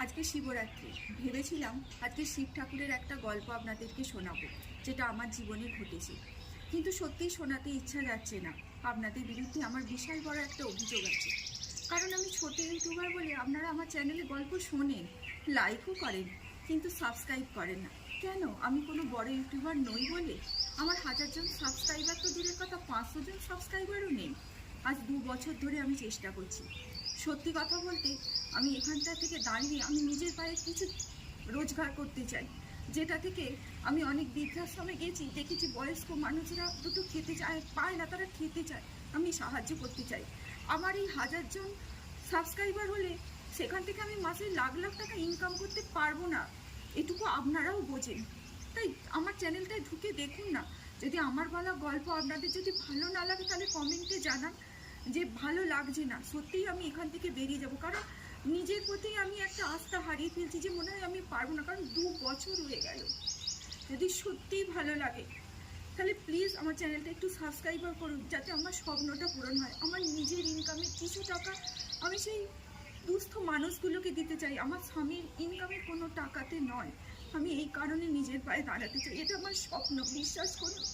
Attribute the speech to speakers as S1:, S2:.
S1: আজকে শিবরাত্রি। ভেবেছিলাম আজকে শিব ঠাকুরের একটা গল্প আপনাদেরকে শোনাবো, যেটা আমার জীবনে ঘটেছে। কিন্তু সত্যিই শোনাতে ইচ্ছা যাচ্ছে না। আপনাদের বিরুদ্ধে আমার বিশাল বড় একটা অভিযোগ আছে। কারণ আমি ছোট ইউটিউবার বলে আপনারা আমার চ্যানেলে গল্প শোনেন, লাইকও করেন, কিন্তু সাবস্ক্রাইব করেন না। কেন? আমি কোনো বড় ইউটিউবার নই বলে? আমার 1000 জন সাবস্ক্রাইবার তো দূরের কথা, 500 জন সাবস্ক্রাইবারও নেই। আজ 2 বছর ধরে আমি চেষ্টা করছি। সত্যি কথা বলতে, আমি এখানটা থেকে দাঁড়িয়ে আমি নিজের পায়ে কিছু রোজগার করতে চাই, যেটা থেকে আমি অনেক বৃদ্ধাশ্রমে গেছি, দেখেছি বয়স্ক মানুষরা দুটো খেতে চায়, পায় না, তারা খেতে চায়। আমি সাহায্য করতে চাই। আমার এই 1000 জন সাবস্ক্রাইবার হলে সেখান থেকে আমি মাসে লাখ লাখ টাকা ইনকাম করতে পারবো না, এটুকু আপনারাও বোঝেন। তাই আমার চ্যানেলটায় ঢুকে দেখুন না। যদি আমার বলা গল্প আপনাদের যদি ভালো না লাগে, তাহলে কমেন্টে জানান যে ভালো লাগছে না। সত্যিই আমি এখান থেকে বেরিয়ে যাব, কারণ নিজের প্রতি আমি একটা আস্থা হারিয়ে ফেলছি যে মনে হয় আমি পারবো না, কারণ 2 বছর হয়ে গেল। যদি সত্যিই ভালো লাগে তাহলে প্লিজ আমার চ্যানেলটা একটু সাবস্ক্রাইবার করুন, যাতে আমার স্বপ্নটা পূরণ হয়। আমার নিজের ইনকামের কিছু টাকা আমি সেই দুস্থ মানুষগুলোকে দিতে চাই, আমার স্বামীর ইনকামের কোনো টাকাতে নয়। আমি এই কারণে নিজের পায়ে দাঁড়াতে চাই, এটা আমার স্বপ্ন, বিশ্বাস করুন।